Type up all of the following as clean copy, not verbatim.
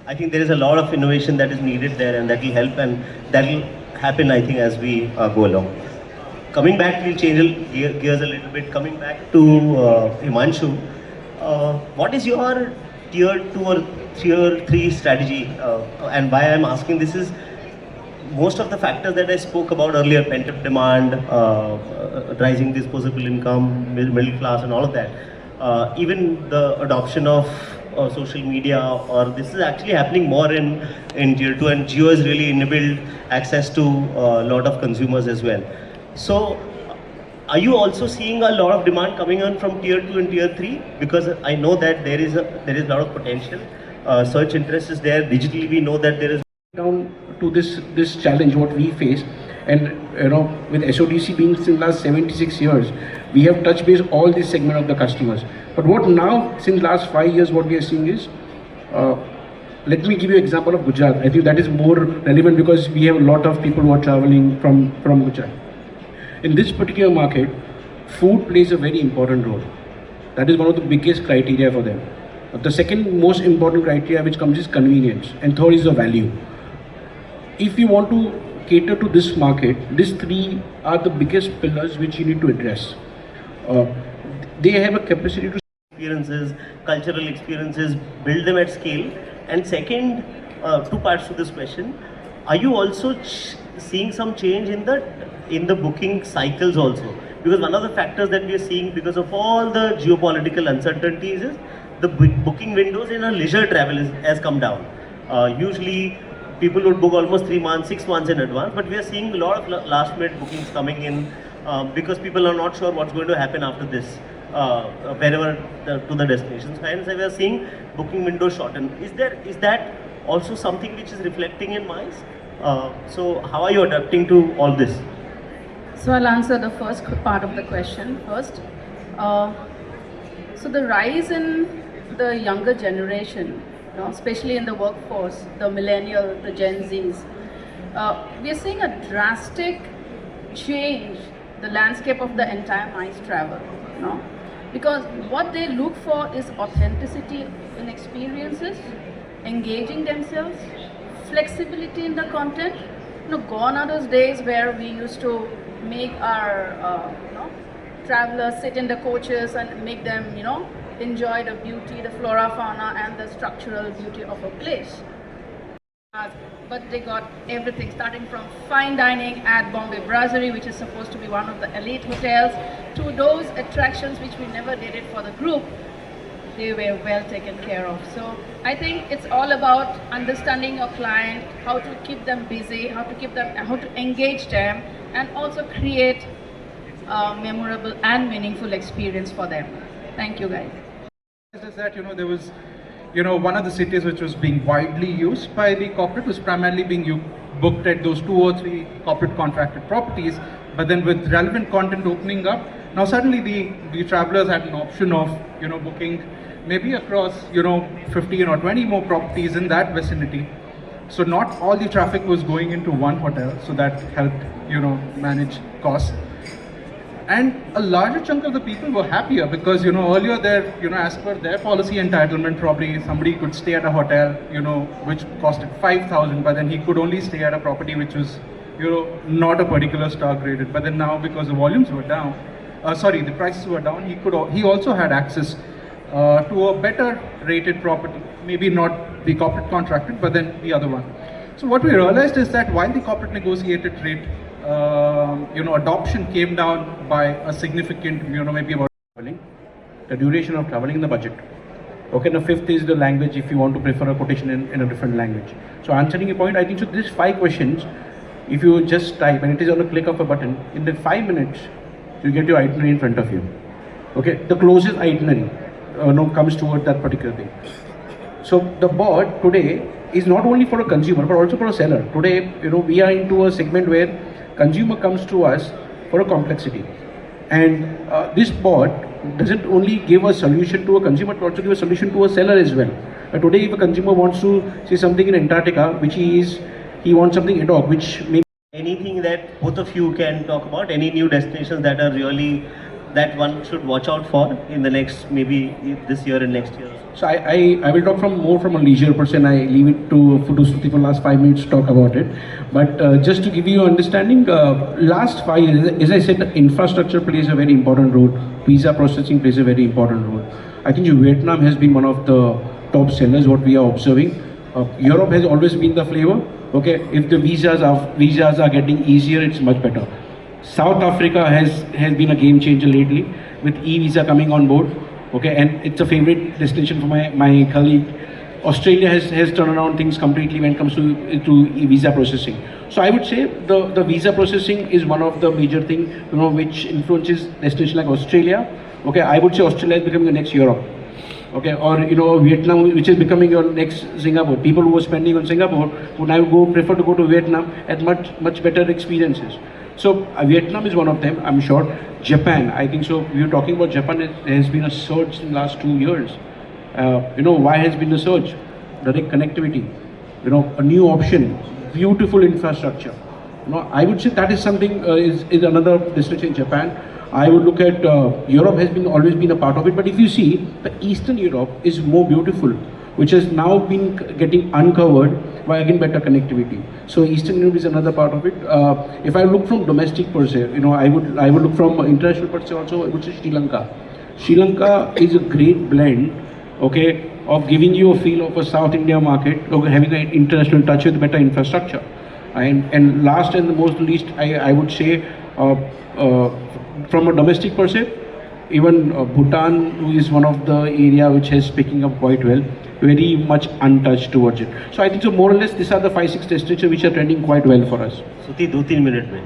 I think there is a lot of innovation that is needed there, and that will help, and that will happen, I think, as we go along. Coming back, we'll change gears a little bit. Coming back to Himanshu, what is your tier 2 or tier 3 strategy? And why I'm asking this is, most of the factors that I spoke about earlier, pent-up demand, rising disposable income, middle class and all of that, even the adoption of social media, or this is actually happening more in tier 2, and Jio has really enabled access to a lot of consumers as well. So are you also seeing a lot of demand coming on from tier 2 and tier 3? Because I know that there is a lot of potential. Search interest is there. Digitally, we know that there is down to this challenge what we face, and with SODC being since last 76 years, we have touched base all this segment of the customers. But what now, since last 5 years, what we are seeing is, let me give you an example of Gujarat. I think that is more relevant because we have a lot of people who are traveling from Gujarat. In this particular market, food plays a very important role. That is one of the biggest criteria for them. The second most important criteria which comes is convenience, and third is the value. If you want to cater to this market, these three are the biggest pillars which you need to address. They have a capacity to experiences, cultural experiences, build them at scale. And second, two parts to this question: are you also seeing some change in the booking cycles also? Because one of the factors that we are seeing because of all the geopolitical uncertainties is the booking windows in our leisure travel has come down. Usually people would book almost 3 months, 6 months in advance, but we are seeing a lot of last minute bookings coming in because people are not sure what's going to happen after this, wherever to the destinations. Hence, we are seeing booking windows shorten. Is that also something which is reflecting in MICE? So how are you adapting to all this? So I'll answer the first part of the question first. So the rise in the younger generation, especially in the workforce, the millennial, the Gen Zs, we are seeing a drastic change the landscape of the entire MICE travel. Because what they look for is authenticity in experiences, engaging themselves, flexibility in the content. Gone are those days where we used to make our travelers sit in the coaches and make them enjoy the beauty, the flora, fauna and the structural beauty of a place. But they got everything, starting from fine dining at Bombay Brasserie, which is supposed to be one of the elite hotels, to those attractions which we never did it for the group. They were well taken care of. So I think it's all about understanding your client, how to keep them busy, how to engage them, and also create a memorable and meaningful experience for them. Thank you, guys. Is that there was one of the cities which was being widely used by the corporate was primarily being booked at those 2 or 3 corporate contracted properties, but then with relevant content opening up, now suddenly the travelers had an option of booking maybe across 15 or 20 more properties in that vicinity. So not all the traffic was going into one hotel, so that helped manage costs. And a larger chunk of the people were happier because earlier there as per their policy entitlement, probably somebody could stay at a hotel which costed 5,000, but then he could only stay at a property which was not a particular star graded. But then now, because the volumes were down, the prices were down, he also had access to a better rated property, maybe not the corporate contracted, but then the other one. So what we realized is that while the corporate negotiated rate adoption came down by a significant, maybe about traveling, the duration of traveling, the budget. Okay, the fifth is the language, if you want to prefer a quotation in a different language. So answering your point, I think so these 5 questions, if you just type and it is on a click of a button, in the 5 minutes, you get your itinerary in front of you. Okay, the closest itinerary comes toward that particular thing. So the bot today is not only for a consumer but also for a seller. Today, we are into a segment where consumer comes to us for a complexity, and this bot doesn't only give a solution to a consumer, but also give a solution to a seller as well. Today, if a consumer wants to see something in Antarctica, which he wants something ad hoc, which may anything that both of you can talk about, any new destinations that are really that one should watch out for in the next, maybe this year and next year? So I will talk more from a leisure person. I leave it to Futusuti for last 5 minutes to talk about it. But just to give you understanding, last 5 years, as I said, the infrastructure plays a very important role. Visa processing plays a very important role. I think Vietnam has been one of the top sellers, what we are observing. Europe has always been the flavor. Okay, if the visas are getting easier, it's much better. South Africa has been a game changer lately with e-visa coming on board. Okay, and it's a favorite destination for my colleague. Australia has turned around things completely when it comes to visa processing. So I would say the visa processing is one of the major thing, which influences destination like Australia. Okay, I would say Australia is becoming the next Europe. Okay, or Vietnam, which is becoming your next Singapore. People who are spending on Singapore would now prefer to go to Vietnam at much better experiences. So Vietnam is one of them, I'm sure. Japan, I think so. We were talking about Japan. There has been a surge in the last 2 years. Why has been the surge? Direct connectivity. A new option, beautiful infrastructure. I would say that is something is another destination in Japan. I would look at Europe has always been a part of it. But if you see, the Eastern Europe is more beautiful, which has now been getting uncovered by again better connectivity. So Eastern Europe is another part of it. If I look from domestic per se, I would look from international per se also. I would say Sri Lanka. Sri Lanka is a great blend, okay, of giving you a feel of a South India market, having an international touch with better infrastructure. And last and the most least, I would say from a domestic per se, even Bhutan is one of the area which is picking up quite well, very much untouched towards it. So I think so more or less these are the 5-6 destinations which are trending quite well for us. Suti, 2-3 minutes mein.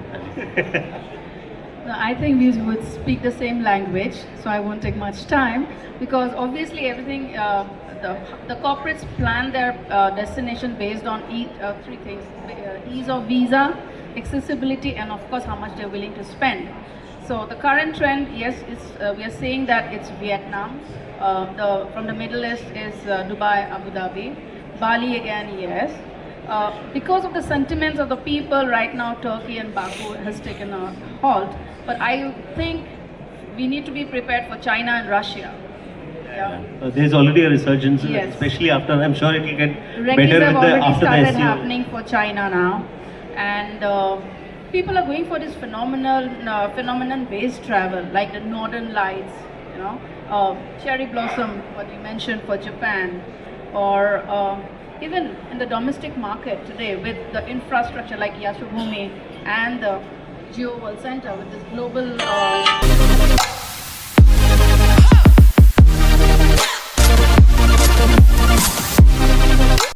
No, I think we would speak the same language, so I won't take much time, because obviously everything, the corporates plan their destination based on three things: ease of visa, accessibility, and of course how much they're willing to spend. So the current trend, yes, we are seeing that it's Vietnam. From the Middle East is Dubai, Abu Dhabi, Bali again, yes. Because of the sentiments of the people right now, Turkey and Baku has taken a halt. But I think we need to be prepared for China and Russia. Yeah. There's already a resurgence, Yes. especially after. I'm sure it will get Recce's better have with the already after the started SEO. happening for China now, and people are going for this phenomenon-based travel, like the Northern Lights, cherry blossom, what you mentioned for Japan, or even in the domestic market today with the infrastructure like Yashobhumi and the Geo World Center with this global